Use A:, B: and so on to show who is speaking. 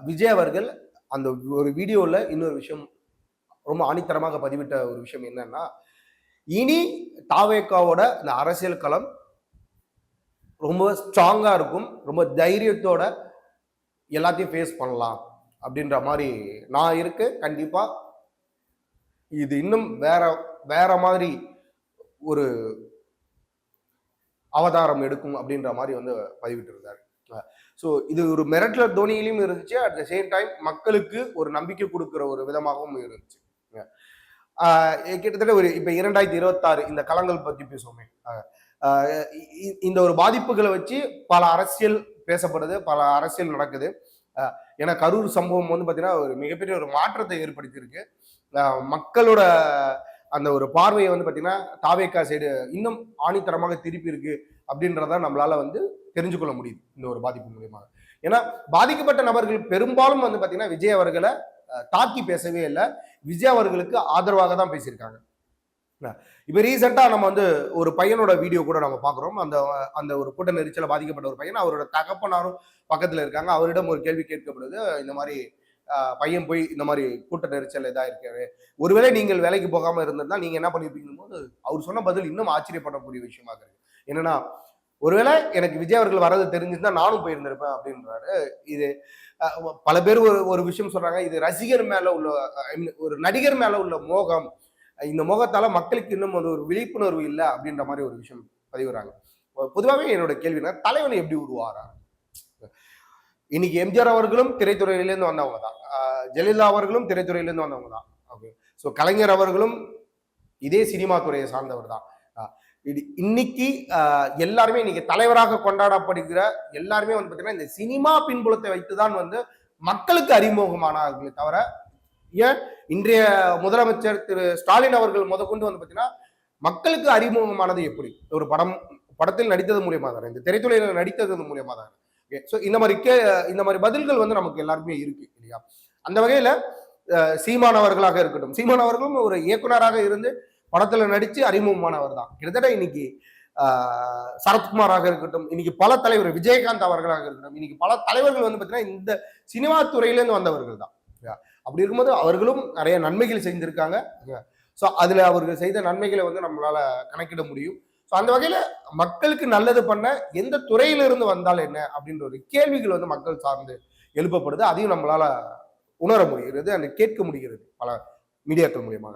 A: விஜய் அவர்கள் அந்த ஒரு வீடியோல இன்னொரு விஷயம் ரொம்ப ஆணித்தரமாக பதிவிட்ட ஒரு விஷயம் என்னன்னா, இனி தாவேகாவோட இந்த அரசியல் களம் ரொம்ப ஸ்ட்ராங்கா இருக்கும். ரொம்ப தைரியத்தோட எல்லாத்தையும் ஃபேஸ் பண்ணலாம். அப்படின்ற மாரி நான் இருக்கேன். கண்டிப்பா இது இன்னும் வேற வேற மாதிரி ஒரு அவதாரம் எடுக்கும் அப்படின்ற மாரி வந்து பதிவிட்டிருந்தாரு. ஸோ இது ஒரு மிரட்டல் தோனியிலும் இருந்துச்சு. அட் த சேம் டைம் மக்களுக்கு ஒரு நம்பிக்கை குடுக்குற ஒரு விதமாகவும் இருந்துச்சு. கிட்டத்தட்ட ஒரு இப்ப 2026 இந்த களங்கள் பத்தி பேசுவோமே. இந்த ஒரு பாதிப்புகளை வச்சு பல அரசியல் பேசப்படுது, பல அரசியல் நடக்குது. ஏன்னா கரூர் சம்பவம் வந்து பாத்தீங்கன்னா ஒரு மிகப்பெரிய ஒரு மாற்றத்தை ஏற்படுத்தியிருக்கு. மக்களோட அந்த ஒரு பார்வையை வந்து பாத்தீங்கன்னா தாவேக்கா சைடு இன்னும் ஆணித்தரமாக திருப்பி இருக்கு அப்படின்றத நம்மளால வந்து தெரிஞ்சு கொள்ள முடியுது இந்த ஒரு பாதிப்பு மூலியமாக. ஏன்னா பாதிக்கப்பட்ட நபர்கள் பெரும்பாலும் வந்து பாத்தீங்கன்னா விஜய் அவர்களை தாக்கி பேசவே இல்லை, விஜய் அவர்களுக்கு ஆதரவாக தான் பேசியிருக்காங்க. இப்ப ரீசெண்டா நம்ம வந்து ஒரு பையனோட வீடியோ கூட நம்ம பாக்குறோம். அந்த அந்த ஒரு கூட்ட நெரிச்சல பாதிக்கப்பட்ட ஒரு பையன், அவரோட தகப்பனாரும் பக்கத்துல இருக்காங்க. அவரிடம் ஒரு கேள்வி கேட்கப்படுது. இந்த மாதிரி பையன் போய் இந்த மாதிரி கூட்ட நெரிச்சல் இதா இருக்காரு, ஒருவேளை நீங்கள் வேலைக்கு போகாம இருந்திருந்தா நீங்க என்ன பண்ணிருப்பீங்க போது அவர் சொன்ன பதில் இன்னும் ஆச்சரியப்படக்கூடிய விஷயமாக இருக்கு. என்னன்னா, ஒருவேளை எனக்கு விஜய் அவர்கள் வர்றது தெரிஞ்சிருந்தா நானும் போயிருந்திருப்பேன் அப்படின்றாரு. இது பல பேர் ஒரு விஷயம் சொல்றாங்க, இது ரசிகர் மேல உள்ள ஒரு நடிகர் மேல உள்ள மோகம், இந்த மோகத்தால மக்களுக்கு இன்னும் ஒரு விழிப்புணர்வு இல்லை அப்படின்ற மாதிரி ஒரு விஷயம் பதிவுறாங்க. பொதுவாகவே என்னோட கேள்வினா, தலைவனை எப்படி உருவாரா? இன்னைக்கு எம்ஜிஆர் அவர்களும் திரைத்துறையிலேருந்து வந்தவங்க தான், ஜெயலலிதா அவர்களும் திரைத்துறையிலேருந்து வந்தவங்க தான். ஓகே, ஸோ கலைஞர் அவர்களும் இதே சினிமா துறையை சார்ந்தவர் தான். இன்னைக்கு எல்லாருமே இன்னைக்கு தலைவராக கொண்டாடப்படுகிற எல்லாருமே வந்து பார்த்தீங்கன்னா இந்த சினிமா பின்புலத்தை வைத்துதான் வந்து மக்களுக்கு அறிமுகமானார்களே தவிர, ஏன் இன்றைய முதலமைச்சர் திரு ஸ்டாலின் அவர்கள் முதற்கொண்டு வந்து பார்த்தீங்கன்னா மக்களுக்கு அறிமுகமானது எப்படி? ஒரு படத்தில் நடித்தது மூலியமா தானே, இந்த திரைத்துறையில் நடித்தது மூலியமா தானே. ஸோ இந்த மாதிரி பதில்கள் வந்து நமக்கு எல்லாருக்குமே இருக்கு இல்லையா? அந்த வகையில சீமான் அவர்களாக இருக்கட்டும், சீமான் அவர்களும் ஒரு இயக்குனராக இருந்து படத்துல நடிச்சு அறிமுகமானவர் தான். கிட்டத்தட்ட இன்னைக்கு சரத்குமாராக இருக்கட்டும், இன்னைக்கு பல தலைவர், விஜயகாந்த் அவர்களாக இருக்கட்டும், இன்னைக்கு பல தலைவர்கள் வந்து பார்த்தீங்கன்னா இந்த சினிமா துறையிலேருந்து வந்தவர்கள் தான். அப்படி இருக்கும்போது அவர்களும் நிறைய நன்மைகள் செஞ்சிருக்காங்க. ஸோ அதுல அவர்கள் செய்த நன்மைகளை வந்து நம்மளால கணக்கிட முடியும். ஸோ அந்த வகையில மக்களுக்கு நல்லது பண்ண எந்த துறையிலிருந்து வந்தால் என்ன அப்படின்ற ஒரு கேள்விகள் வந்து மக்கள் சார்ந்து எழுப்பப்படுது. அதையும் நம்மளால உணர முடிகிறது, அந்த கேட்க முடிகிறது பல மீடியாக்கள் மூலியமாக.